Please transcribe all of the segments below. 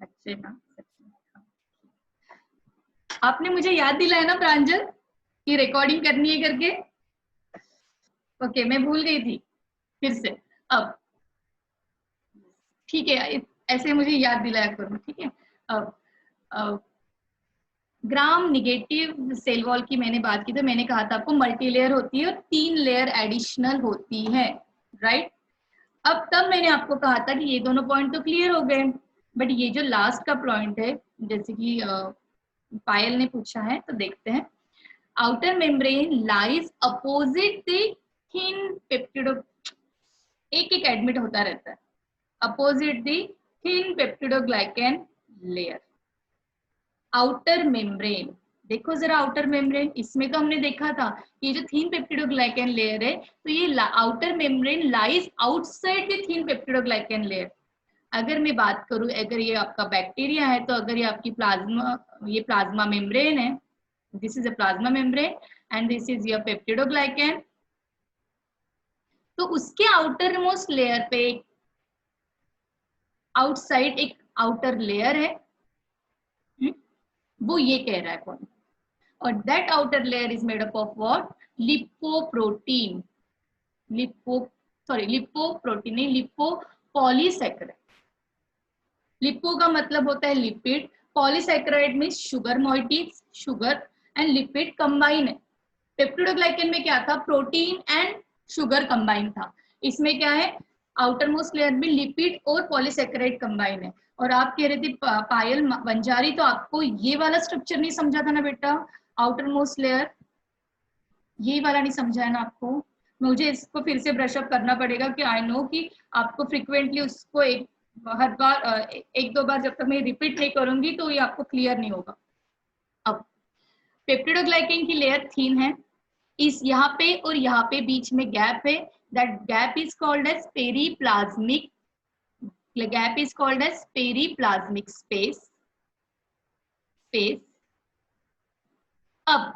अच्छे ना, आपने मुझे याद दिलाया ना प्रांजल कि रिकॉर्डिंग करनी है करके। ओके, मैं भूल गई थी फिर से। अब ठीक है, ऐसे मुझे याद दिलाया करो, ठीक है। अब ग्राम निगेटिव सेल वॉल की मैंने बात की, तो मैंने कहा था आपको मल्टी लेयर होती है और 3 लेयर एडिशनल होती है, राइट। अब तब मैंने आपको कहा था कि ये दोनों पॉइंट तो क्लियर हो गए, बट ये जो लास्ट का पॉइंट है, जैसे कि पायल ने पूछा है, तो देखते हैं। Outer membrane lies opposite the thin peptido, एक एक एडमिट होता रहता है, opposite the thin peptidoglycan layer. Outer membrane, देखो जरा आउटर मेम्ब्रेन, इसमें तो हमने देखा था ये जो थीन पेप्टिडोग्लाइकेन लेयर है, तो ये outer membrane lies outside the thin peptidoglycan layer. अगर मैं बात करूं, अगर ये आपका बैक्टीरिया है, तो अगर ये आपकी प्लाज्मा, ये प्लाज्मा मेम्ब्रेन है, this is a plasma membrane and this is your peptidoglycan, तो उसके आउटर मोस्ट लेयर पे आउटसाइड एक आउटर लेयर है, वो ये कह रहा है कौन, और that outer layer is made up of what? Lipoprotein, lipoprotein नहीं, lipopolysaccharide। लिपो का मतलब होता है lipid, polysaccharide means sugar moieties, sugar and lipid combine है। पेप्टिडोग्लाइकेन में क्या था? प्रोटीन एंड शुगर कंबाइन था। इसमें क्या है? आउटर मोस्ट लेयर में लिपिड और पॉलीसैकेराइड कंबाइन है। और आप कह रहे थे पायल बंजारी, तो आपको ये वाला स्ट्रक्चर नहीं समझा था ना बेटा, आउटर मोस्ट लेयर, ये वाला नहीं समझा है ना आपको। मुझे इसको फिर से ब्रश अप करना पड़ेगा कि आई नो कि आपको फ्रिक्वेंटली उसको हर बार एक दो बार जब तक मैं रिपीट नहीं करूंगी तो ये आपको क्लियर नहीं होगा। अब पेप्टिडोग्लाइकेन की लेयर थीन है, इस यहाँ पे और यहाँ पे बीच में गैप है, that gap is called as periplasmic, gap is called as periplasmic space. अब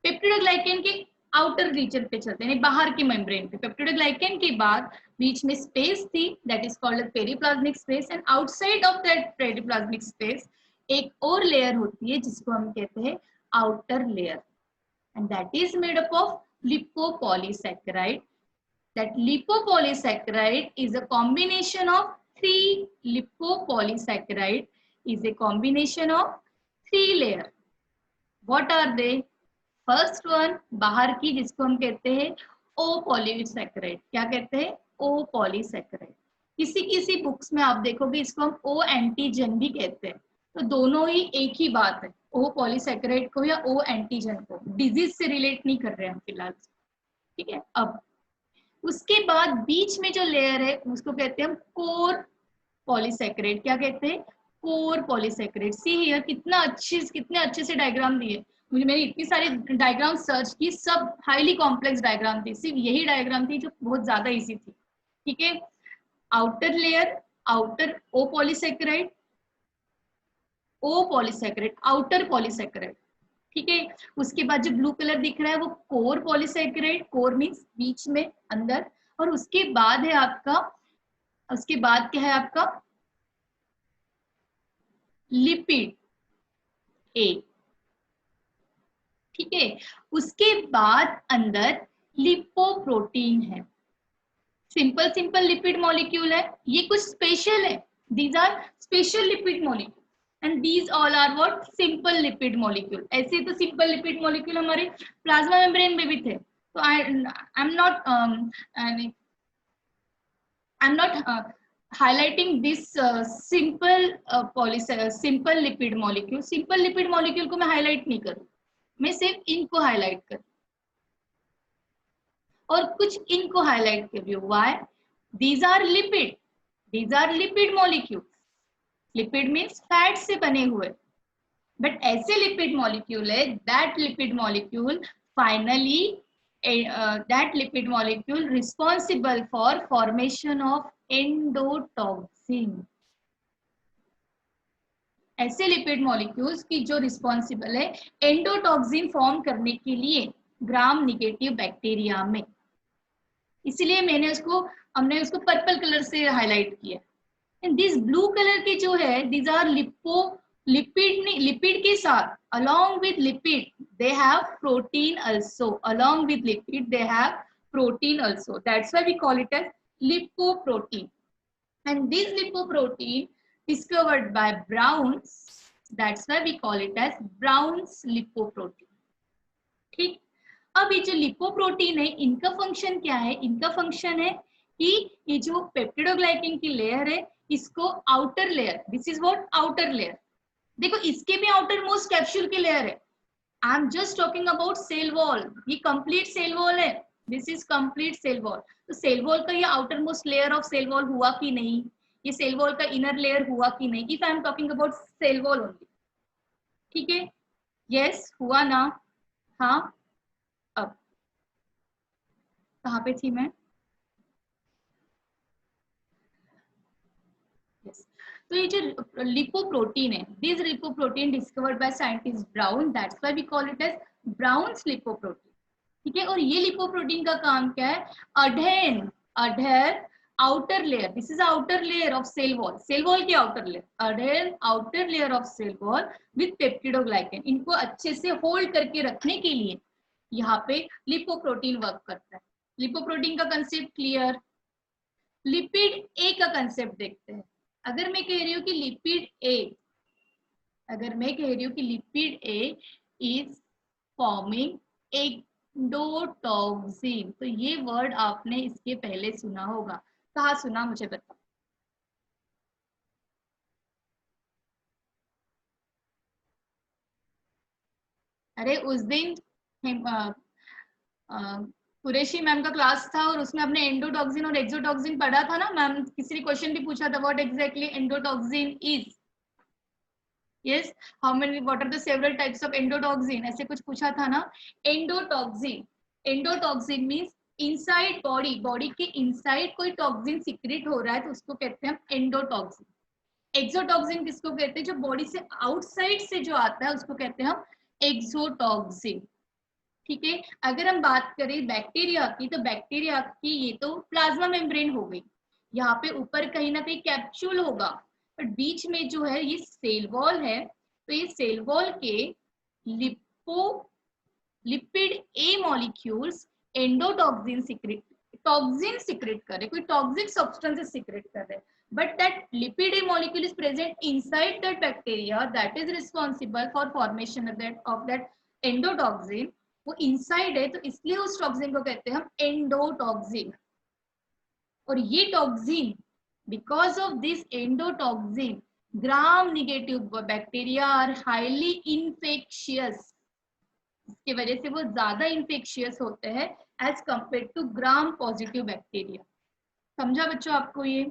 पेप्टिडोग्लाइकेन के आउटर रीजन पे चलते हैं, बाहर की मेम्ब्रेन पे। पेप्टिडोग्लाइकेन के बाद बीच में स्पेस थी, that is called periplasmic space, and outside of that periplasmic space एक और लेयर होती है जिसको हम कहते हैं outer layer, and that is made up of lipopolysaccharide. That lipopolysaccharide is a combination of three lipopolysaccharide is a combination of 3 layer. What are they? First one बाहर की, जिसको हम कहते हैं ओ पॉलीसैकेराइड। क्या कहते हैं? ओ पॉलीसैकेराइड। किसी किसी बुक्स में आप देखोगे इसको हम ओ एंटीजन भी कहते हैं, तो दोनों ही एक ही बात है, ओ पॉलीसैकेराइड को या ओ एंटीजन को। डिजीज से रिलेट नहीं कर रहे हैं हम फिलहाल, ठीक है। अब उसके बाद बीच में जो लेयर है उसको कहते हैं हम कोर पॉलीसैकेराइड। क्या कहते हैं? Core polysaccharide. सी हियर, कितने अच्छे से डायग्राम दिए। मैंने इतनी सारी डायग्राम सर्च की, सब हाईली कॉम्प्लेक्स डायग्राम थी, सिर्फ यही डायग्राम थी जो बहुत ज्यादा इजी थी, ठीक है। आउटर लेयर, आउटर ओ पॉलीसैकेराइड, ओ पॉलीसैकेराइड, आउटर पॉलीसैकेराइड, ठीक है। उसके बाद जो ब्लू कलर दिख रहा है वो कोर पॉलीसैकेराइड, कोर मींस बीच में अंदर, और उसके बाद है आपका, उसके बाद क्या है आपका? लिपिड ए, ठीक है। उसके बाद अंदर लिपोप्रोटीन है, सिंपल सिंपल लिपिड मॉलिक्यूल है, ये कुछ स्पेशल है, these are special lipid molecule and these all are what? Simple lipid molecule. ऐसे तो सिंपल लिपिड मॉलिक्यूल हमारे प्लाज्मा मेम्ब्रेन में भी थे, तो I am not highlighting this simple lipid molecule। Simple lipid molecule को मैं हाईलाइट नहीं करूँ, मैं सिर्फ इनको हाईलाइट कर और कुछ इनको हाईलाइट कर रही हूँ। Why? These are lipid, these are lipid molecule. Lipid means fat से बने हुए, बट ऐसे लिपिड मॉलिक्यूल है, that lipid molecule finally that lipid molecule responsible for formation of endotoxin। ऐसे लिपिड मॉलिक्यूल्स की जो रिस्पॉन्सिबल है एंडोटॉक्सिन फॉर्म करने के लिए ग्राम निगेटिव बैक्टीरिया में। इसलिए हमने उसको पर्पल कलर से हाईलाइट किया, एंड दिस ब्लू कलर के जो है दीज आर लिपिड के साथ along with lipid they have protein also, along with lipid they have protein also, that's why we call it as lipoprotein. And this lipoprotein discovered by Browns, that's why we call it as Brown's lipoprotein. ठीक, अब ये जो lipoprotein है इनका function क्या है? इनका function है कि ये जो पेप्टिडोग्लाइकेन की लेयर है इसको outer layer, this is what outer layer, देखो इसके भी आउटर मोस्ट कैप्सूल की लेयर है. I am just talking about cell wall, ये कंप्लीट सेल वॉल है, this is complete cell wall. तो सेल वॉल का ये outermost layer of cell wall हुआ कि नहीं, ये सेल वॉल का इनर लेयर हुआ कि नहीं, if I am talking about cell wall only. ठीक है, यस हुआ ना? हाँ, अब कहाँ पे थी मैं? yes. तो ये जो लिपोप्रोटीन है, this lipoprotein discovered by scientist Brown, that's why we call it as browns lipoprotein. ठीक है, और ये लिपोप्रोटीन का काम क्या है? Adhere outer layer, this is outer layer of cell wall, cell wall की outer layer, adhere outer layer of cell wall with peptidoglycan, इनको अच्छे से होल्ड करके रखने के लिए यहाँ पे लिपोप्रोटीन वर्क करता है. लिपोप्रोटीन का कंसेप्ट क्लियर? लिपिड ए का कंसेप्ट देखते हैं. अगर मैं कह रही हूँ कि लिपिड ए, अगर मैं कह रही हूँ कि lipid A is forming endotoxin, तो ये वर्ड आपने इसके पहले सुना होगा. कहाँ सुना, मुझे बताओ. अरे उस दिन कुरैशी मैम का क्लास था और उसमें आपने एंडोटॉक्सिन और एक्सोटॉक्सिन पढ़ा था ना मैम. किसी ने क्वेश्चन भी पूछा था what exactly endotoxin is. yes, how many, what are the several types of endotoxin, ऐसे कुछ पूछा था ना. Endotoxin means inside body, body के इनसाइड कोई टॉक्सिन सीक्रेट हो रहा है तो उसको कहते हैं एंडोटॉक्सिन. एक्सोटॉक्सिन किसको कहते हैं? जो बॉडी से आउटसाइड से जो आता है उसको कहते हैं हम एक्सोटॉक्सिन. ठीक है, अगर हम बात करें बैक्टीरिया की, तो बैक्टीरिया की ये तो प्लाज्मा मेम्ब्रेन हो गई, यहाँ पे ऊपर कहीं ना कहीं कैप्सूल होगा, बट बीच में जो है ये सेल वॉल है. तो ये सेल वॉल के lipid A molecules endotoxin secret कर रहे, कोई टॉक्सिक सब्सटेंसेस सीक्रेट कर रहे, but that lipid A molecule is present inside that bacteria that is responsible for formation of that endotoxin. वो inside है तो इसलिए उस टॉक्सिन को कहते हैं हम एंडोटॉक्सिन. और ये toxin, because of this endotoxin, gram negative bacteria are highly infectious. इसकी वजह से वो ज्यादा इंफेक्शियस होते हैं as compare to gram positive bacteria. समझा बच्चों आपको? ये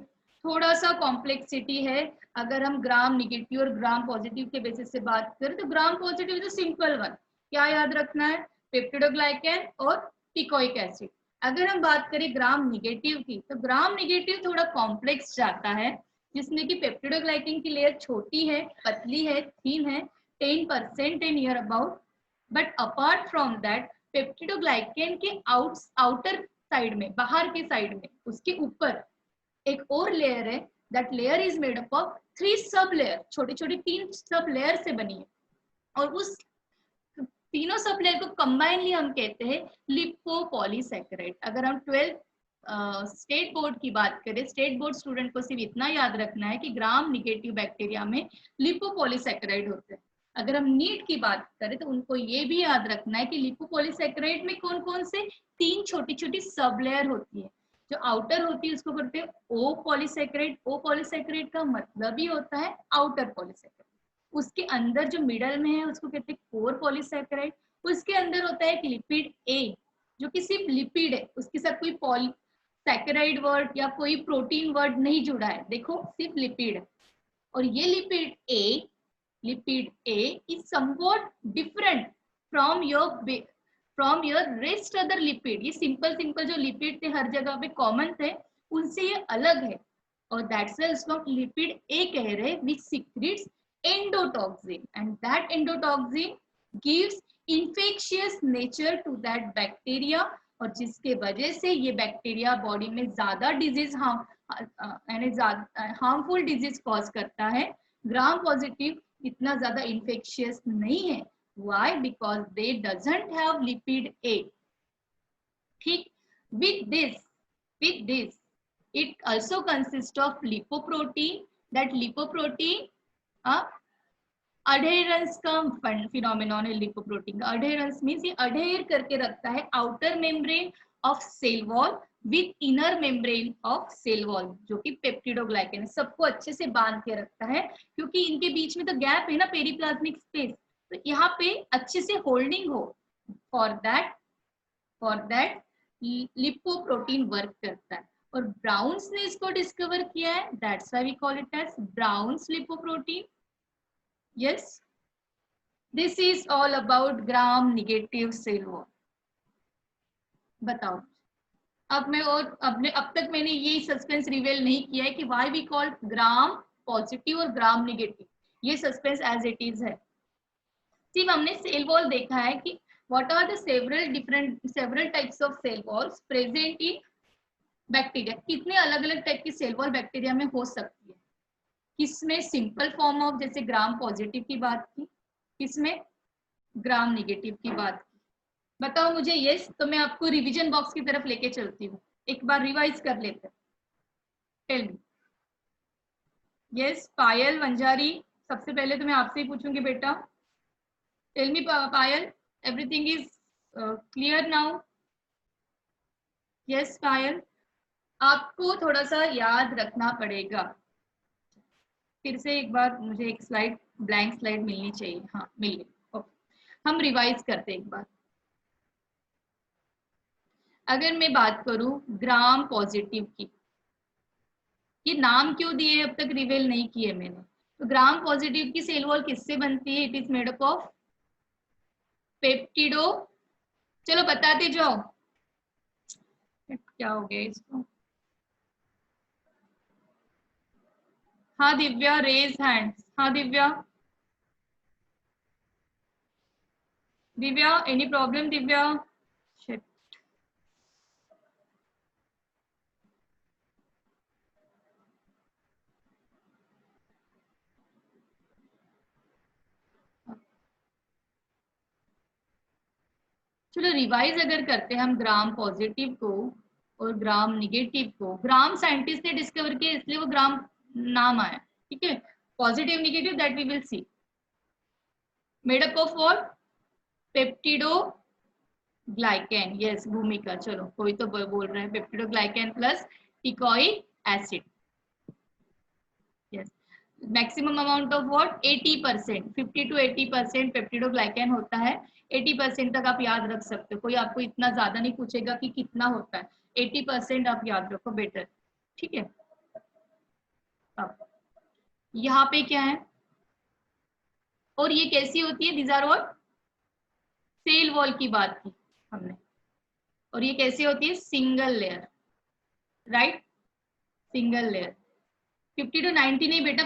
थोड़ा सा कॉम्प्लेक्सिटी है. अगर हम ग्राम निगेटिव और ग्राम पॉजिटिव के बेसिस से बात करें तो ग्राम पॉजिटिव तो सिंपल वन, क्या याद रखना है? पेप्टिडोग्लाइकेन और टिकोइक एसिड. अगर हम बात करें ग्राम निगेटिव की, तो ग्राम निगेटिव थोड़ा कॉम्प्लेक्स जाता है, जिसमें कि पेप्टिडोग्लाइकेन की लेयर छोटी है, पतली है, थीन है, 10% in near about. But apart from that peptidoglycan के आउटर साइड में, बाहर के साइड में, उसके ऊपर एक और लेयर है. That layer is made up of 3 sub layer, छोटी छोटी 3 सब लेयर से बनी है. और उस तीनों सब लेयर को कंबाइनली हम कहते हैं लिपोपॉलीसैकेराइड. अगर हम 12th स्टेट बोर्ड की बात करें, स्टेट बोर्ड स्टूडेंट को सिर्फ इतना याद रखना है कि ग्राम निगेटिव बैक्टीरिया में लिपोपॉलीसैकेराइड होते हैं. अगर हम नीट की बात करें तो उनको ये भी याद रखना है कि लिपोपॉलीसैकेराइड में कौन कौन से 3 छोटी छोटी सब लेयर होती है. जो आउटर होती है उसको करते हैं ओ पॉलीसैकेराइड. ओ पॉलीसैकेराइड का मतलब ही होता है आउटर पॉलीसैकेराइड. उसके अंदर जो मिडल में है उसको कहते हैं कोर पॉलीसैकेराइड. उसके अंदर होता है कि लिपिड ए, जो कि सिर्फ लिपिड है, उसके साथ कोई पॉलीसैकेराइड वर्ड या कोई प्रोटीन वर्ड नहीं जुड़ा है, देखो सिर्फ लिपिड है. और ये lipid A is somewhat different from your rest other lipid. ये सिंपल जो लिपिड थे हर जगह पे कॉमन थे, उनसे ये अलग है. और दैट्स व्हाई इसको हम लिपिड ए कह रहे हैं, which secrets endotoxin, and that endotoxin gives infectious nature to that bacteria, और जिसके वजह से ये बैक्टीरिया बॉडी में ज्यादा डिजीज यानी हार्मफुल डिजीज कॉज करता है। ग्राम पॉजिटिव इतना ज्यादा इन्फेक्शियस नहीं है। Why? Because they doesn't have lipid A. ठीक। with this it also consists of lipoprotein. that lipoprotein adherence का फिनोमिनॉन है। लिपोप्रोटीन का अडेरेंस मीन्स ये अडेर करके रखता है outer membrane of cell wall with inner membrane of cell wall, जो कि पेप्टिडोग्लाइकेन है, सबको अच्छे से बांध के रखता है, क्योंकि इनके बीच में तो गैप है ना, पेरिप्लाज्मिक स्पेस, तो यहाँ पे अच्छे से होल्डिंग हो। फॉर दैट लिपोप्रोटीन वर्क करता है, और ब्राउन्स ने इसको डिस्कवर किया है। That's why we call it as browns lipoprotein. Yes, this is all about gram negative cell wall. बताओ अब मैं, और अब तक मैंने ये सस्पेंस रिवील नहीं किया है कि why we call gram positive और ग्राम नेगेटिव, ये सस्पेंस एज इट इज है। सिर्फ हमने सेल वॉल देखा है कि what are the several types of cell walls present in bacteria, कितने अलग अलग टाइप की सेल वॉल बैक्टीरिया में हो सकती है। किसमें सिंपल फॉर्म ऑफ जैसे ग्राम पॉजिटिव की बात की, किसमें ग्राम नेगेटिव की बात की, बताओ मुझे। यस, तो मैं आपको रिवीजन बॉक्स की तरफ लेके चलती हूँ, एक बार रिवाइज कर लेते हैं। Tell me. Yes, Payal Vanjari, सबसे पहले तो मैं आपसे ही पूछूंगी बेटा। Tell me Payal, everything is clear now? Yes Payal, आपको थोड़ा सा याद रखना पड़ेगा। फिर से एक बार मुझे एक स्लाइड, ब्लैंक स्लाइड मिलनी चाहिए। हाँ मिल गई, ओके। हम रिवाइज करते हैं एक बार। अगर मैं बात करूं ग्राम पॉजिटिव की, ये नाम क्यों दिए अब तक रिवील नहीं किए मैंने। तो ग्राम पॉजिटिव की सेल वॉल किससे बनती है? It is made up of peptido, चलो बताते जाओ, क्या हो गया इसको। हाँ दिव्या, रेज हैंड्स। हाँ Divya, Divya any problem Divya? Shit. चलो रिवाइज अगर करते हैं हम ग्राम पॉजिटिव को और ग्राम निगेटिव को। ग्राम साइंटिस्ट ने डिस्कवर किया इसलिए वो ग्राम नाम आया, ठीक है। Positive negative that we will see. Made up of what? Peptidoglycan. Yes Bhumika, चलो कोई तो बोल रहे हैं peptidoglycan plus teichoic acid. Yes, maximum amount of what? 80%, 50 to 80% peptidoglycan होता है। 80% तक आप याद रख सकते हो, कोई आपको इतना ज्यादा नहीं पूछेगा कि कितना होता है। 80% आप याद रखो बेटर, ठीक है। अब यहाँ पे क्या है, और ये कैसी होती है? These are what? Cell wall की बात की हमने, और ये कैसी होती है? Single layer, right, single layer. 50 to 90 नहीं बेटा,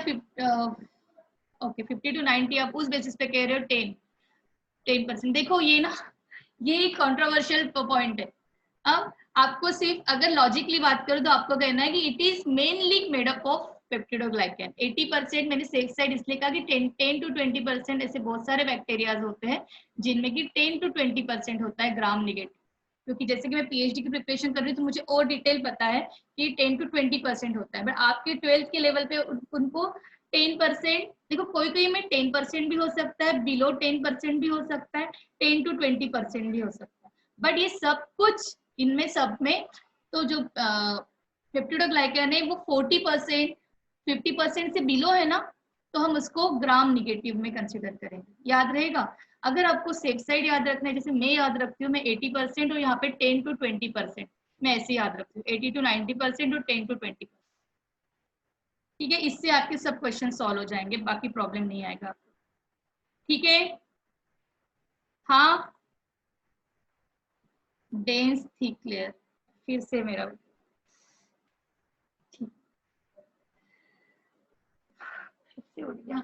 ओके 50 to 90 आप उस बेसिस पे कह रहे हो 10%। देखो ये ना, ये एक कंट्रोवर्शियल पॉइंट है। अब आपको सिर्फ अगर लॉजिकली बात करो तो आपको कहना है कि it is mainly made up of peptidoglycan. 80% मैंने सेफ साइड इसलिए कहा कि 10 to 20% ऐसे बहुत सारे बैक्टीरियाज होते हैं जिनमें कि 10 to 20% होता है ग्राम नेगेटिव। क्योंकि जैसे कि मैं पीएचडी की प्रिपरेशन कर रही हूँ तो मुझे और डिटेल पता है कि 10 to 20% होता है, बट आपके 12th के लेवल पे उनको 10%, देखो कोई कोई में 10% भी हो सकता है, बिलो 10% भी हो सकता है, 10 to 20% भी हो सकता है, बट ये सब कुछ इनमें सब में तो जो पेप्टिडोग्लाइकेन है वो 40%, 50% से बिलो है ना, तो हम उसको ग्राम निगेटिव में कंसिडर करेंगे। याद रहेगा? अगर आपको सेफ साइड याद रखना है, जैसे मैं याद रखती हूँ, मैं 80% और यहाँ पे 10 to 20%, मैं ऐसे याद रखती हूँ, 80 to 90% और 10 to 20%, ठीक है। इससे आपके सब क्वेश्चन सॉल्व हो जाएंगे, बाकी प्रॉब्लम नहीं आएगा, ठीक है। हाँ, डेंस थिक लेयर, फिर से मेरा ठीक, फिर से उड़ गया।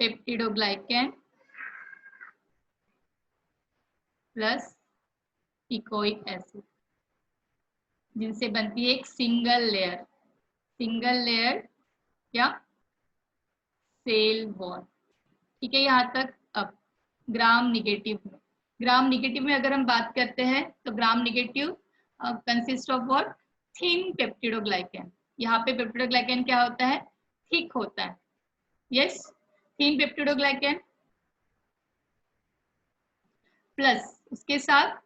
पेप्टिडोग्लाइकेन प्लस इकोइक एसिड, जिनसे बनती है एक सिंगल लेयर या सेल वॉल। ठीक है, यहाँ तक। अब ग्राम निगेटिव में अगर हम बात करते हैं तो ग्राम negative consist of what? Thin peptidoglycan. यहाँ पे पेप्टिडोग्लाइकेन क्या होता है? थिक होता है। यस, थिन पेप्टिडोग्लाइकेन प्लस उसके साथ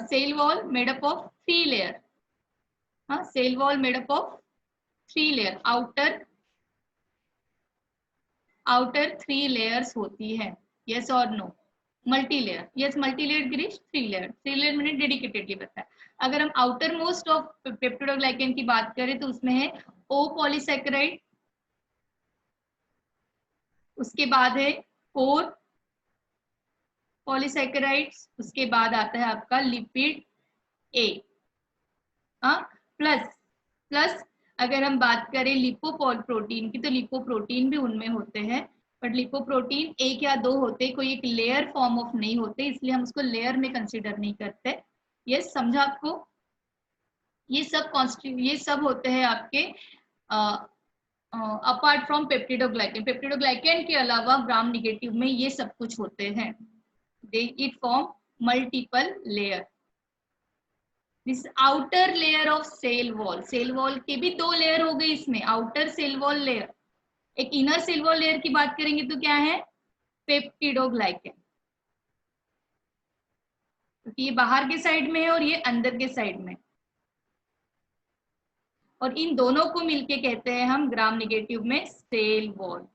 cell wall made up of 3 layer. हाँ, cell wall made up of 3 layer, outer 3 layers होती है। यस और no? Multi layer, yes multi layer Girish, 3 layer मैंने डेडिकेटेडली बताया। अगर हम आउटर मोस्ट ऑफ पेप्टिडोग्लाइकेन की बात करें तो उसमें है ओ पॉलीसैकेराइड, उसके बाद है 4 पॉलीसैकेराइड्स, उसके बाद आता है आपका लिपिड ए। प्लस अगर हम बात करें लिपोप्रोटीन की तो लिपोप्रोटीन भी उनमें होते हैं, बट लिपोप्रोटीन एक या दो होते, कोई एक लेयर फॉर्म ऑफ नहीं होते, इसलिए हम उसको लेयर में कंसीडर नहीं करते। ये समझा आपको? ये सब होते हैं आपके अपार्ट फ्रॉम पेप्टिडोग्लाइकेन के अलावा ग्राम निगेटिव में ये सब कुछ होते हैं। They it form multiple layer. This outer layer of cell wall के भी 2 लेयर हो गई इसमें, आउटर सेल वॉल लेयर। एक इनर सेल वॉल लेयर की बात करेंगे तो क्या है? पेप्टिडोग्लाइकेन, क्योंकि ये बाहर के साइड में है और ये अंदर के साइड में, और इन दोनों को मिलके कहते हैं हम ग्राम निगेटिव में सेल वॉल।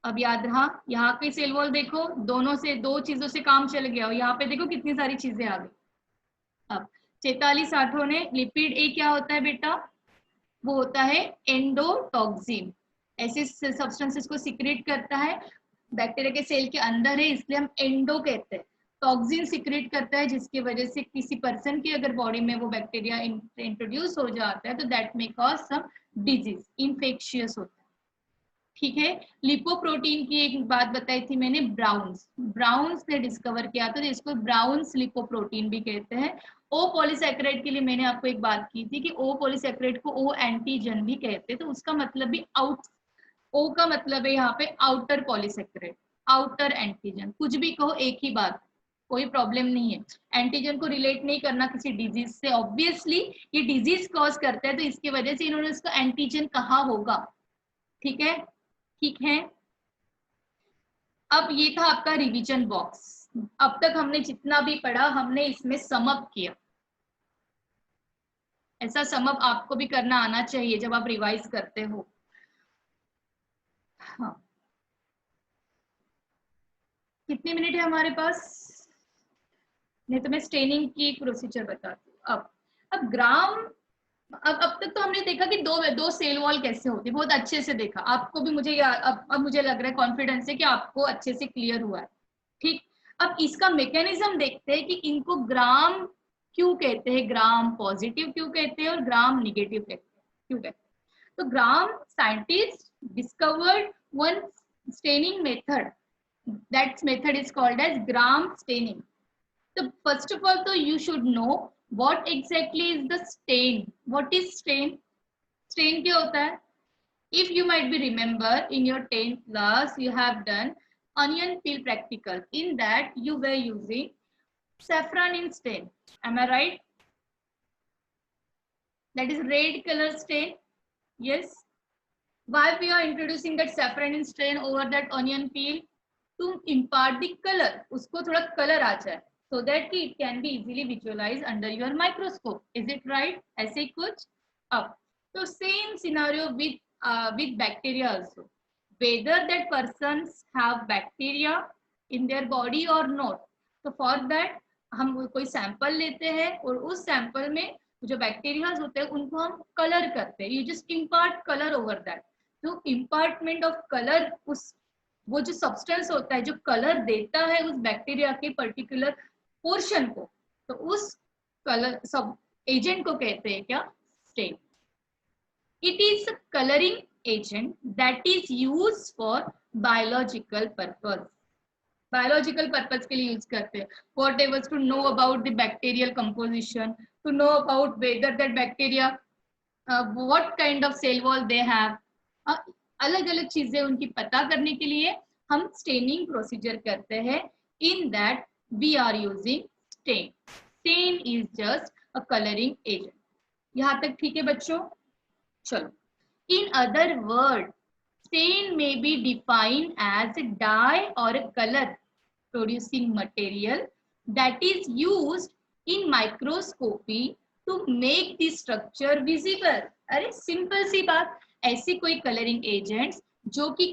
अब याद रहा, यहाँ की सेल वॉल देखो, दोनों से 2 चीजों से काम चल गया, और यहाँ पे देखो कितनी सारी चीजें आ गई। अब चेताली साठों ने लिपिड ए क्या होता है बेटा? वो होता है एंडोटॉक्सिन। ऐसे सब्सटेंसेस को सिक्रेट करता है, बैक्टीरिया के सेल के अंदर है इसलिए हम एंडो कहते हैं। टॉक्सिन सिक्रेट करता है जिसकी वजह से किसी पर्सन की अगर बॉडी में वो बैक्टीरिया इंट्रोड्यूस हो जाता है तो that may cause some disease, infectious होता है। ठीक है, लिपोप्रोटीन की एक बात बताई थी मैंने, ब्राउन्स ने डिस्कवर किया था, तो इसको ब्राउन्स लिपोप्रोटीन भी कहते हैं। ओ पॉलीसैकेराइड के लिए मैंने आपको एक बात की थी कि ओ पॉलीसैकेराइड को ओ एंटीजन भी कहते हैं, तो उसका मतलब भी ओ का मतलब है यहाँ पे आउटर पॉलीसैकेराइड, आउटर एंटीजन, कुछ भी कहो एक ही बात, कोई प्रॉब्लम नहीं है। एंटीजन को रिलेट नहीं करना किसी डिजीज से, ऑब्वियसली ये डिजीज कॉज करता है तो इसकी वजह से इन्होंने इसको एंटीजन कहा होगा। ठीक है, ठीक है। अब ये था आपका रिवीजन बॉक्स। अब तक हमने जितना भी पढ़ा हमने इसमें सम अप किया। ऐसा सम अप आपको भी करना आना चाहिए जब आप रिवाइज करते हो। हाँ, कितने मिनट है हमारे पास? नहीं तो मैं स्टेनिंग की प्रोसीजर बताती हूँ। अब ग्राम, अब तक तो हमने देखा कि दो सेल वॉल कैसे होती है, बहुत अच्छे से देखा। आपको भी मुझे अब मुझे लग रहा है कॉन्फिडेंस है कि आपको अच्छे से क्लियर हुआ है। ठीक, अब इसका मैकेनिज्म देखते हैं कि इनको ग्राम क्यों कहते हैं, ग्राम पॉजिटिव क्यों कहते हैं और ग्राम निगेटिव क्यों कहते हैं। तो Gram scientist discovered one staining method, that method is called as Gram staining. So first of all, so you should know what exactly is the stain. What is stain? Stain क्या होता है? If you might be remember in your 10th class, you have done onion peel practical. In that you were using saffron in stain. Am I right? That is red color stain. Yes. Why we are introducing that saffron in stain over that onion peel? To impart the color. उसको थोड़ा color आ जाए, so that it can be easily visualized under your microscope. Is it right? ऐसे ही कुछ। अब तो same scenario with bacteria also. Whether that persons have bacteria in their body or not. So for that हम कोई sample लेते हैं और उस सैंपल में जो बैक्टीरिया होते हैं उनको हम कलर करते हैं। You just impart colour over that. तो इम्पार्टमेंट ऑफ कलर, उस वो जो सब्सटेंस होता है जो कलर देता है उस बैक्टीरिया के पर्टिकुलर पोर्शन को, तो उस कलर सब एजेंट को कहते हैं क्या? Stain. It is colouring agent that is used for biological purpose. Biological purpose के लिए यूज करते हैं. Whatever to know about the bacterial composition, to know about whether that bacteria what kind of cell wall they have, अलग अलग चीजें उनकी पता करने के लिए हम स्टेनिंग प्रोसीजर करते हैं. In that we are using stain. Stain is just a colouring agent. यहाँ तक ठीक है बच्चों? चलो, in other word stain may be defined as a dye or a color producing material that is used in microscopy to make the structure visible. अरे simple सी बात, ऐसी कोई कलरिंग एजेंट्स जो कि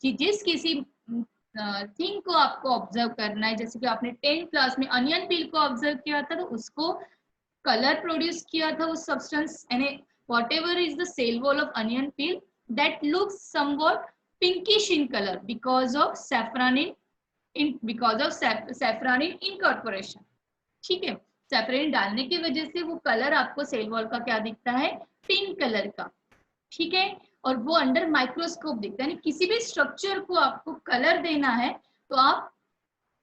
जिस किसी थिंग को आपको ऑब्जर्व करना है, जैसे कि आपने 10th क्लास में अनियन पील को ऑब्जर्व किया था, तो उसको कलर प्रोड्यूस किया था उस सब्सटेंस, यानी whatever is the cell wall of onion peel that looks somewhat pinkish in color because of saffronin incorporation. ठीक है, सैफरन डालने की वजह से वो कलर आपको सेल वॉल का क्या दिखता है? पिंक कलर का. ठीक है, और वो अंडर माइक्रोस्कोप दिखता है. किसी भी स्ट्रक्चर को आपको कलर देना है तो आप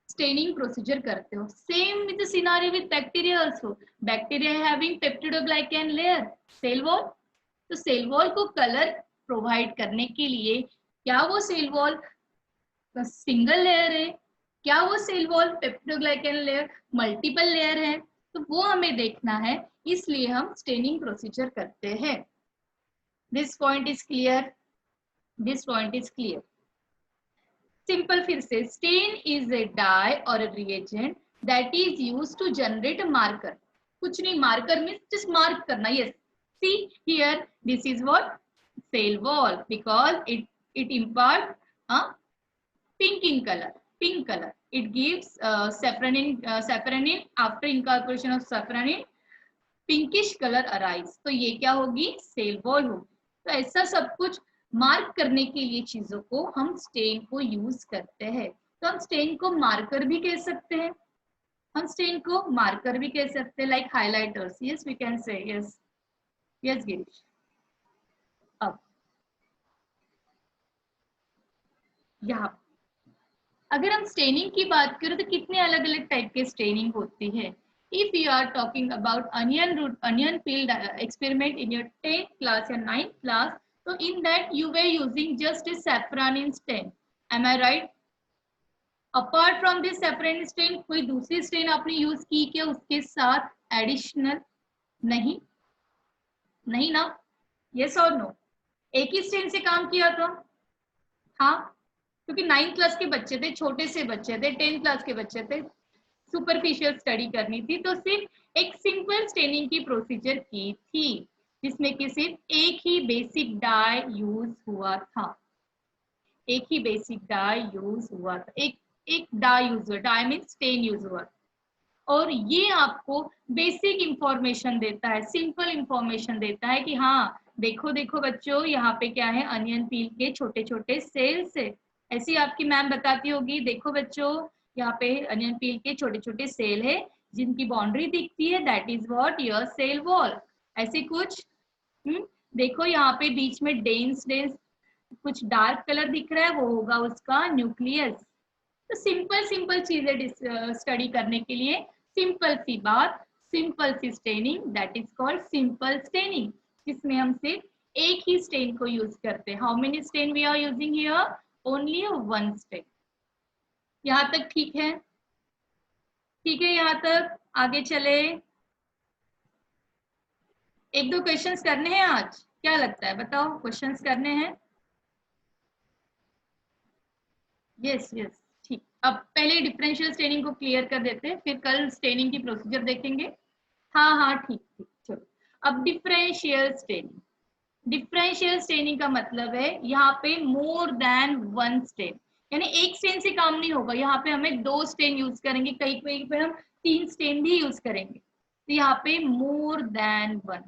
स्टेनिंग प्रोसीजर करते हो. Same with the scenario with bacteria also. Bacteria having peptidoglycan layer, cell wall. तो सेल वॉल को कलर प्रोवाइड करने के लिए क्या वो सेल वॉल सिंगल लेयर है, क्या वो cell wall peptidoglycan layer multiple layer है, तो वो हमें देखना है. इसलिए हम स्टेनिंग प्रोसीजर करते हैं. This point is clear? This point is clear? Simple फिर से, स्टेन इज ए डाई और a reagent that is used to generate a marker. कुछ नहीं, मार्कर मींस जस्ट मार्क करना. Yes, see here, this is what cell wall because it impart pink in color. Pink color. It gives saffronin after incorporation of saffronin pinkish color arise. तो ये क्या होगी? Cell wall होगी. तो ऐसा सब कुछ मार्क करने के लिए चीजों को हम स्टेन को यूज करते हैं. तो हम स्टेन को मार्कर भी कह सकते हैं, हम स्टेन को मार्कर भी कह सकते हैं, like highlighters. Yes, we can say. Yes, yes Girish. अब यहाँ अगर हम स्टेनिंग की बात करें तो कितने अलग अलग टाइप के स्टेनिंग होती है. If you are talking about onion peel experiment in your 10th class या 9th क्लास, तो in that you were using just a safranin stain. Am I right? Apart from this safranin stain कोई दूसरी stand आपने use की क्या उसके साथ additional? नहीं, नहीं ना. यस और नो? एक ही स्टेन से काम किया था. हाँ, क्योंकि 9th क्लास के बच्चे थे, छोटे से बच्चे थे, 10th क्लास के बच्चे थे, सुपरफिशियल स्टडी करनी थी, तो सिर्फ एक सिंपल स्टेनिंग की प्रोसीजर की थी जिसमें कि सिर्फ एक ही बेसिक डाई यूज हुआ था. एक ही बेसिक डाई यूज हुआ था. एक डाई यूज हुआ. डाई मीन स्टेन यूज हुआ. और ये आपको बेसिक इंफॉर्मेशन देता है, सिंपल इंफॉर्मेशन देता है कि हाँ देखो देखो बच्चों, यहाँ पे क्या है? अनियन पील के छोटे छोटे सेल्स है. ऐसी आपकी मैम बताती होगी, देखो बच्चों यहाँ पे अनियन पील के छोटे छोटे सेल है जिनकी बाउंड्री दिखती है, that is what your cell wall. ऐसे कुछ देखो यहाँ पे बीच में डेंस कुछ डार्क कलर दिख रहा है, वो होगा उसका न्यूक्लियस. तो सिंपल सिंपल चीजें स्टडी करने के लिए सिंपल सी बात, सिंपल सी staining, that is called simple staining, जिसमें हम सिर्फ एक ही स्टेन को यूज करते हैं. How many stain we are using here? Only one stain. यहाँ तक ठीक है? ठीक है, यहाँ तक. आगे चले. एक दो क्वेश्चंस करने हैं आज, क्या लगता है बताओ? क्वेश्चंस करने हैं? यस यस, ठीक. अब पहले डिफरेंशियल स्टेनिंग को क्लियर कर देते हैं, फिर कल स्टेनिंग की प्रोसीजर देखेंगे. हाँ हाँ, ठीक ठीक, चलो. अब डिफरेंशियल स्टेनिंग. डिफरेंशियल स्टेनिंग का मतलब है यहाँ पे मोर देन वन स्टेन, यानी एक स्टेन से काम नहीं होगा. यहाँ पे हमें 2 स्टेन यूज करेंगे, कहीं कहीं पे हम 3 स्टेन भी यूज करेंगे. तो यहाँ पे मोर देन वन.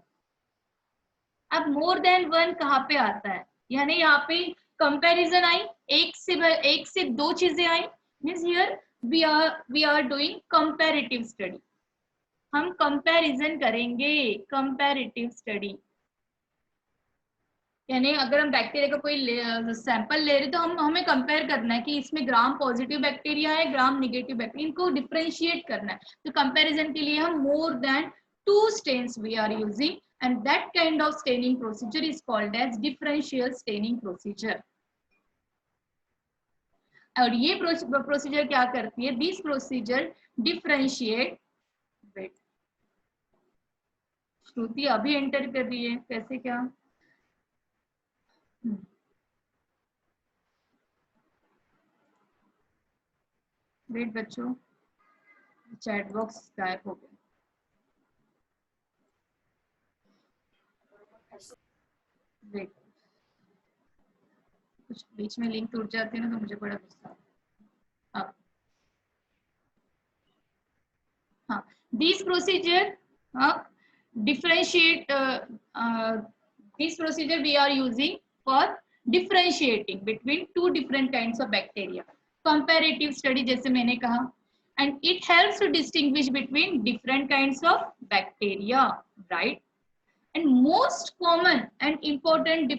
अब मोर देन वन कहाँ पे आता है? यानी यहाँ पे कंपैरिजन आई, एक से 2 चीजें आई. Means here we are doing comparative study. हम कंपैरिजन करेंगे, कंपैरेटिव स्टडी. यानी अगर हम बैक्टीरिया का कोई सैंपल ले रहे तो हमें कंपेयर करना है कि इसमें ग्राम पॉजिटिव बैक्टीरिया है, ग्राम निगेटिव बैक्टीरिया, इनको डिफरेंशिएट करना है। तो कंपैरिजन के लिए हम more than 2 stains we are using, and that kind of staining procedure is called as differential staining procedure. और ये प्रोसीजर क्या करती है? दिस प्रोसीजर डिफरेंशिएट, वेट, श्रुति अभी एंटर कर रही है, कैसे क्या? वेट बच्चों, चैट बॉक्स गायब हो गया। वेट, कुछ बीच में लिंक टूट जाती है ना तो मुझे बड़ा गुस्सा। हाँ, हाँ, this procedure differentiate this procedure we are using for differentiating between 2 different kinds of bacteria. Comparative study जैसे मैंने कहा, and it helps to distinguish between different kinds of bacteria, right? And most common and important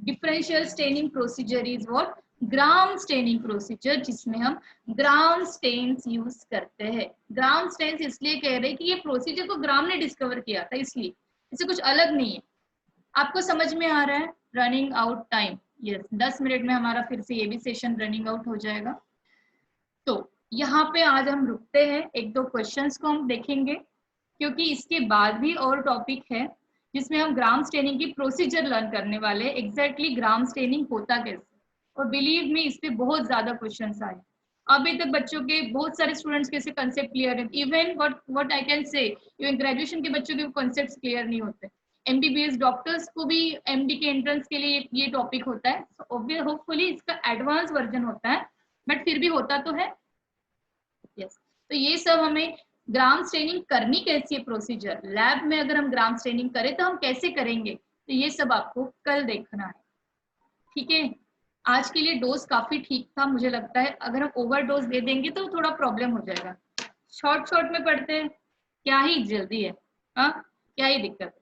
differential staining procedure is what? Gram staining procedure, जिसमें हम ग्राम stains use करते हैं। ग्राम stains इसलिए कह रहे हैं कि ये प्रोसीजर को ग्राम ने डिस्कवर किया था, इसलिए इसे कुछ अलग नहीं है। आपको समझ में आ रहा है? Running out time, yes, 10 minute में हमारा फिर से ये भी सेशन रनिंग आउट हो जाएगा। तो यहाँ पे आज हम रुकते हैं, 1-2 क्वेश्चंस को हम देखेंगे, क्योंकि इसके बाद भी और टॉपिक है जिसमें हम ग्राम स्टेनिंग की प्रोसीजर लर्न करने वाले हैं। एग्जैक्टली ग्राम स्टेनिंग होता कैसे, और बिलीव मी इस पे बहुत ज्यादा क्वेश्चंस आए। अभी तक बच्चों के बहुत सारे स्टूडेंट्स के कंसेप्ट क्लियर है। Even what I can say, even graduation के बच्चों के कॉन्सेप्ट्स क्लियर नहीं होते। एमबीबीएस डॉक्टर्स को भी एमडी के एंट्रेंस के लिए ये टॉपिक होता है। होपफुली इसका एडवांस वर्जन होता है, बट फिर भी होता तो है। यस, तो ये सब हमें ग्राम स्टेनिंग करनी कैसी है, प्रोसीजर लैब में अगर हम ग्राम स्टेनिंग करें तो हम कैसे करेंगे, तो ये सब आपको कल देखना है। ठीक है, आज के लिए डोज काफी ठीक था मुझे लगता है। अगर हम ओवर डोज दे देंगे तो थोड़ा प्रॉब्लम हो जाएगा। शॉर्ट में पढ़ते हैं, क्या ही जल्दी है, हाँ, क्या ही दिक्कत है,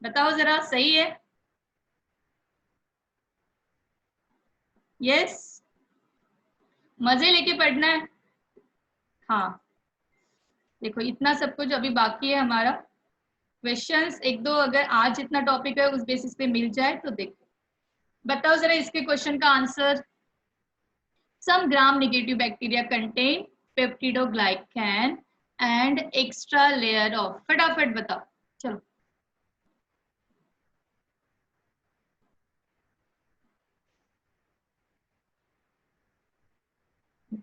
बताओ जरा, सही है? यस, मजे लेके पढ़ना है। हाँ, देखो इतना सब कुछ अभी बाकी है हमारा। क्वेश्चंस 1-2 अगर आज जितना टॉपिक है उस बेसिस पे मिल जाए तो देखो, बताओ जरा इसके क्वेश्चन का answer. Some Gram negative bacteria contain peptidoglycan and extra layer of, फटाफट बताओ, चलो।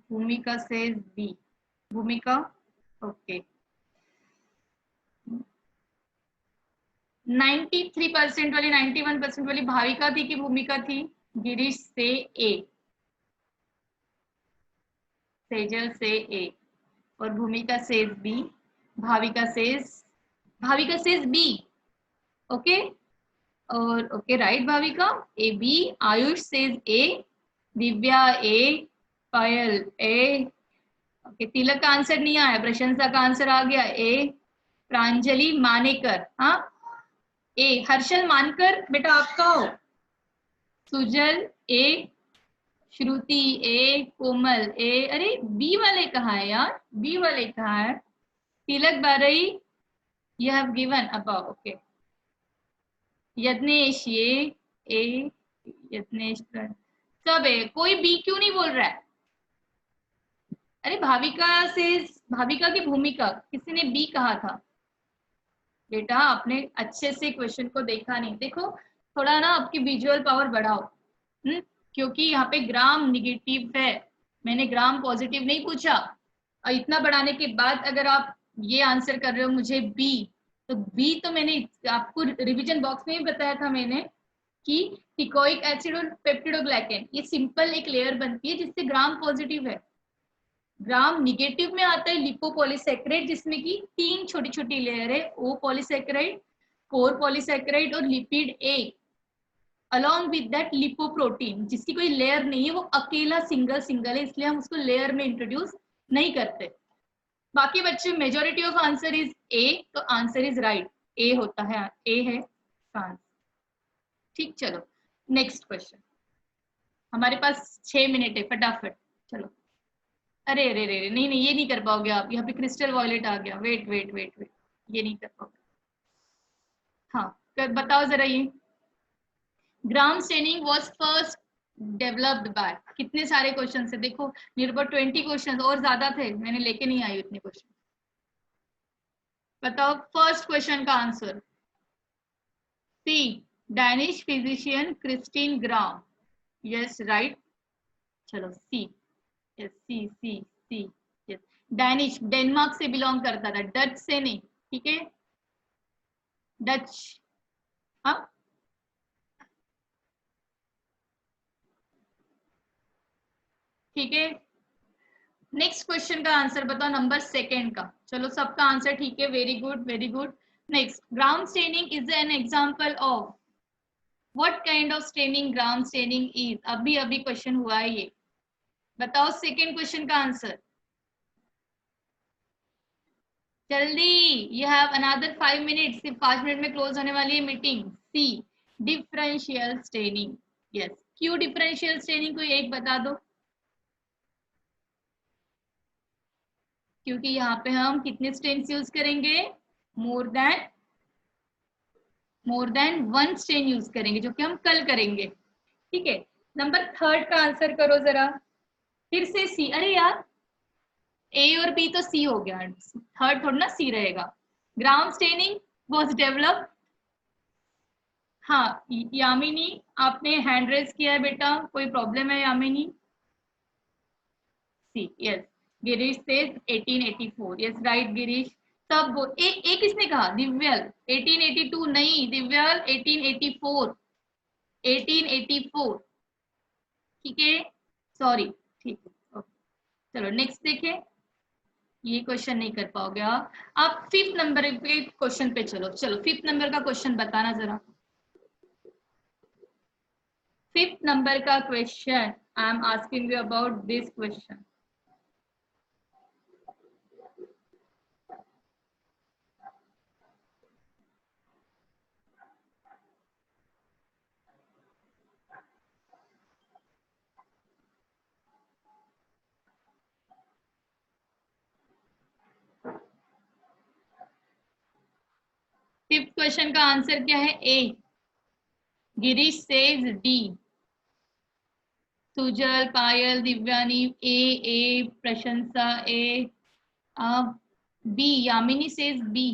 भूमिका से बी, भूमिका, ओके। 93% वाली, 91% वाली भाविका थी कि भूमिका थी? गिरीश से ए, सेजल से ए, और भूमिका से बी, भाविका से बी, ओके, और okay right Bhavika, A B, Ayush से A, Divya A, Payal A, okay, तिलक का आंसर नहीं आया, प्रशंसा का आंसर आ गया ए, प्रांजलि मानेकर, हाँ ए, हर्षल मानकर बेटा आपका हो, सुजल ए, श्रुति ए, कोमल ए, अरे बी वाले कहाँ है यार, बी वाले कहाँ है? Tilak Barai, you have given about, okay. Yagnesh ये ए, यज्ञेश सब है, कोई बी क्यों नहीं बोल रहा है? अरे भाविका की भूमिका किसी ने बी कहा था बेटा, आपने अच्छे से क्वेश्चन को देखा नहीं। देखो थोड़ा ना आपकी विजुअल पावर बढ़ाओ, क्योंकि यहाँ पे ग्राम निगेटिव है, मैंने ग्राम पॉजिटिव नहीं पूछा। और इतना बढ़ाने के बाद अगर आप ये आंसर कर रहे हो मुझे बी, तो बी तो मैंने आपको रिवीजन बॉक्स में ही बताया था मैंने कि टिकोइक एसिड और पेप्टिडोग्लाइकैन, ये सिंपल एक लेयर बनती है जिससे ग्राम पॉजिटिव है। ग्राम निगेटिव में आता है लिपोपॉलीसैकेराइड, जिसमें कि 3 छोटी छोटी लेयर है, ओ पॉलीसैकेराइड, कोर पॉलीसैकेराइड और lipid A, along with that lipoprotein, जिसकी कोई लेयर नहीं है, वो अकेला सिंगल है, इसलिए हम उसको लेयर में इंट्रोड्यूस नहीं करते। बाकी बच्चे majority of answer is a, तो आंसर इज राइट, ए होता है, ए है। फ्रांस। ठीक, चलो नेक्स्ट क्वेश्चन। हमारे पास 6 मिनट है, फटाफट चलो। अरे अरे अरे नहीं नहीं, ये नहीं कर पाओगे आप, यहाँ पे क्रिस्टल वॉयलेट आ गया। वेट वेट वेट वेट, ये नहीं कर पाओगे। हाँ, बताओ जरा ये। ग्राम staining was first developed by, कितने सारे क्वेश्चन है देखो, निर्भर 20 क्वेश्चन और ज्यादा थे, मैंने लेके नहीं आई इतने क्वेश्चन। बताओ फर्स्ट क्वेश्चन का आंसर। सी, डैनिश फिजिशियन क्रिस्टीन ग्राम। यस राइट, चलो सी। यस सी सी सी। यस, डैनिश डेनमार्क से बिलोंग करता था, डच से नहीं। ठीक है, डच। हाँ, ठीक है। नेक्स्ट क्वेश्चन का आंसर बताओ, नंबर सेकेंड का। चलो सबका आंसर ठीक है, very good very good. Next, ground staining is an example of what kind of staining ground staining is. अभी अभी क्वेश्चन हुआ है ये, बताओ सेकेंड क्वेश्चन का आंसर जल्दी। यू हैव अनदर 5 मिनट, सिर्फ 5 मिनट में क्लोज होने वाली है मीटिंग। सी, डिफरेंशियल स्टेनिंग। यस, क्यों डिफरेंशियल स्टेनिंग, कोई एक बता दो। क्योंकि यहाँ पे हम कितने स्टेन्स यूज करेंगे, more than one stain use करेंगे, जो कि हम कल करेंगे। ठीक है, नंबर थर्ड का आंसर करो जरा, फिर से सी। अरे यार, ए और बी तो सी हो गया, थर्ड थोड़ा ना सी रहेगा। Ground staining was develop. हाँ, यामिनी आपने हैंड रेज किया है बेटा, कोई प्रॉब्लम है Yamini. See, yes. Girish says 1884। Yes right Girish. सब एक किसने कहा, दिव्यल 1882 नहीं, दिव्यल 1884। 1884, ठीक है, सॉरी। ठीक है, ओके चलो नेक्स्ट देखें। ये क्वेश्चन नहीं कर पाओगे आप फिफ्थ नंबर के क्वेश्चन पे चलो। चलो फिफ्थ नंबर का क्वेश्चन बताना जरा। फिफ्थ नंबर का question, I am asking you about this question. Fifth question का आंसर क्या है, A. Girish says D. Sujal, Payal, Divyani A Prashansa A. B, Yamini says B.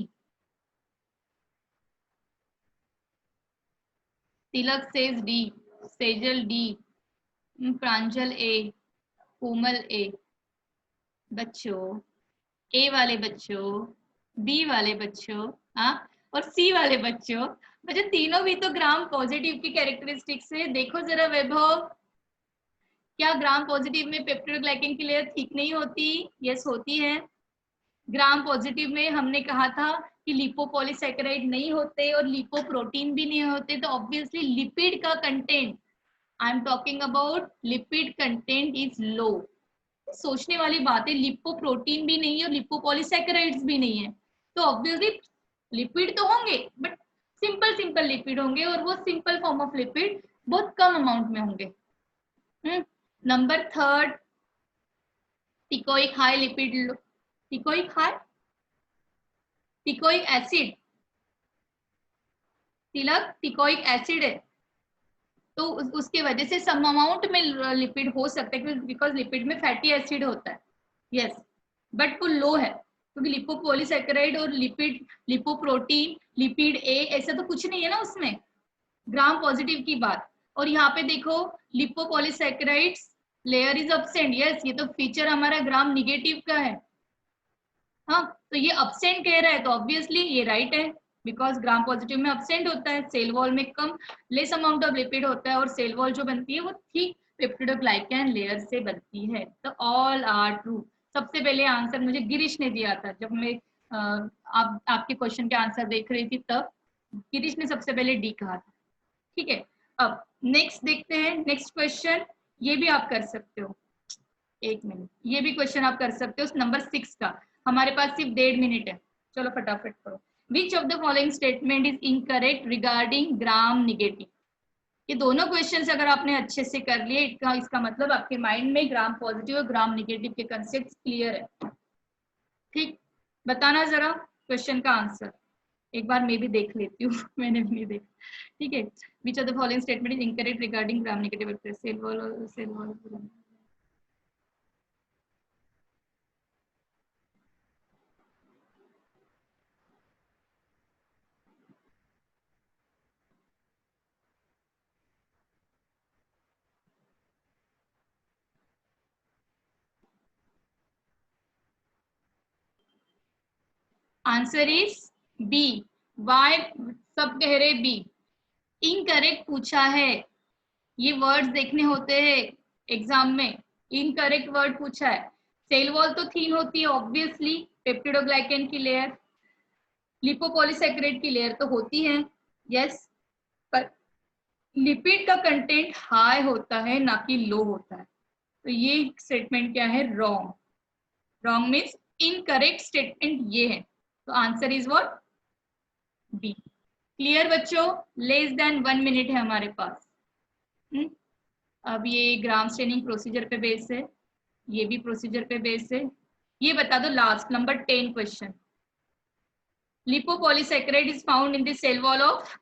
Tilak says D. Sejal D. Pranjal A. Komal A. बच्चों, ए वाले बच्चों, बी वाले बच्चों, हाँ, और सी वाले बच्चों, मुझे तीनों भी तो ग्राम पॉजिटिव की कैरेक्टरिस्टिक्स है। देखो जरा वैभव, क्या ग्राम पॉजिटिव में पेप्टोग्लाइकेन की लेयर ठीक नहीं होती? यस होती है। ग्राम पॉजिटिव में हमने कहा था कि लिपोपॉलीसैकेराइड नहीं होते और लिपोप्रोटीन भी नहीं होते, तो ऑब्वियसली लिपिड का content, I am talking about lipid content is low. सोचने वाली बात है, लिपोप्रोटीन भी नहीं है और लिपोपॉलीसैकेराइड्स भी नहीं है, तो ऑब्वियसली लिपिड तो होंगे बट सिंपल सिंपल लिपिड होंगे, और वो सिंपल फॉर्म ऑफ लिपिड बहुत कम अमाउंट में होंगे। Number third, teichoic high lipid, teichoic high, teichoic acid, Tilak teichoic acid है, तो उसके वजह से सम अमाउंट में लिपिड हो सकता है, बिकॉज लिपिड में फैटी एसिड होता है। यस, बट वो लो है, क्योंकि लिपोपॉलीसैकेराइड और लिपिड, लिपोप्रोटीन, लिपिड ए, ऐसा तो कुछ नहीं है ना उसमें, ग्राम पॉजिटिव की बात। और यहाँ पे देखो, लिपोपॉलीसैकेराइड्स लेयर इज अब्सेंट। यस, ये तो फीचर हमारा ग्राम निगेटिव का है। हाँ, तो ये अब्सेंट कह रहा है, तो ऑब्वियसली ये राइट है, बिकॉज ग्राम पॉजिटिव में अब्सेंट होता है, सेल वॉल में कम लेस अमाउंट ऑफ लिपिड होता है, और सेल वॉल जो बनती है वो ठीक पेप्टिडोग्लाइकन लेयर से बनती है। तो ऑल आर ट्रू। सबसे पहले आंसर मुझे गिरीश ने दिया था, जब मैं आपके क्वेश्चन के आंसर देख रही थी, तब गिरीश ने सबसे पहले डी कहा था। ठीक है, अब नेक्स्ट देखते हैं, नेक्स्ट क्वेश्चन। ये भी आप कर सकते हो, एक मिनट, ये भी क्वेश्चन आप कर सकते हो, नंबर 6 का। हमारे पास सिर्फ 1.5 मिनट है, चलो फटाफट करो। विच of the following statement is incorrect regarding gram negative. ये दोनों क्वेश्चंस अगर आपने अच्छे से कर लिए, इसका मतलब आपके माइंड में ग्राम पॉजिटिव और ग्राम नेगेटिव के कंसेप्ट क्लियर है। ठीक, बताना जरा क्वेश्चन का आंसर। एक बार मैं भी देख लेती हूँ मैंने भी नहीं देखा। ठीक है, which of the following statement is incorrect regarding gram negative cell wall. Answer is B. Why सब कह रहे बी। इनकरेक्ट पूछा है, ये वर्ड्स देखने होते हैं एग्जाम में। इनकरेक्ट वर्ड पूछा है। सेल वॉल तो थीन होती है ऑब्वियसली, पेप्टिडोग्लाइकेन की लेयर। लिपोपॉलीसेकेराइड की लेयर तो होती है, यस, पर लिपिड का कंटेंट हाई होता है ना कि लो होता है। तो ये स्टेटमेंट क्या है, wrong. Wrong means incorrect statement ये है। तो answer is what, B. Clear बच्चों, लेस देन 1 मिनट है हमारे पास। अब ये ग्राम स्टेनिंग प्रोसीजर पे बेस है, ये भी प्रोसीजर पे बेस है। ये बता दो last number 10 question. Lipopolysaccharide is found in the cell wall of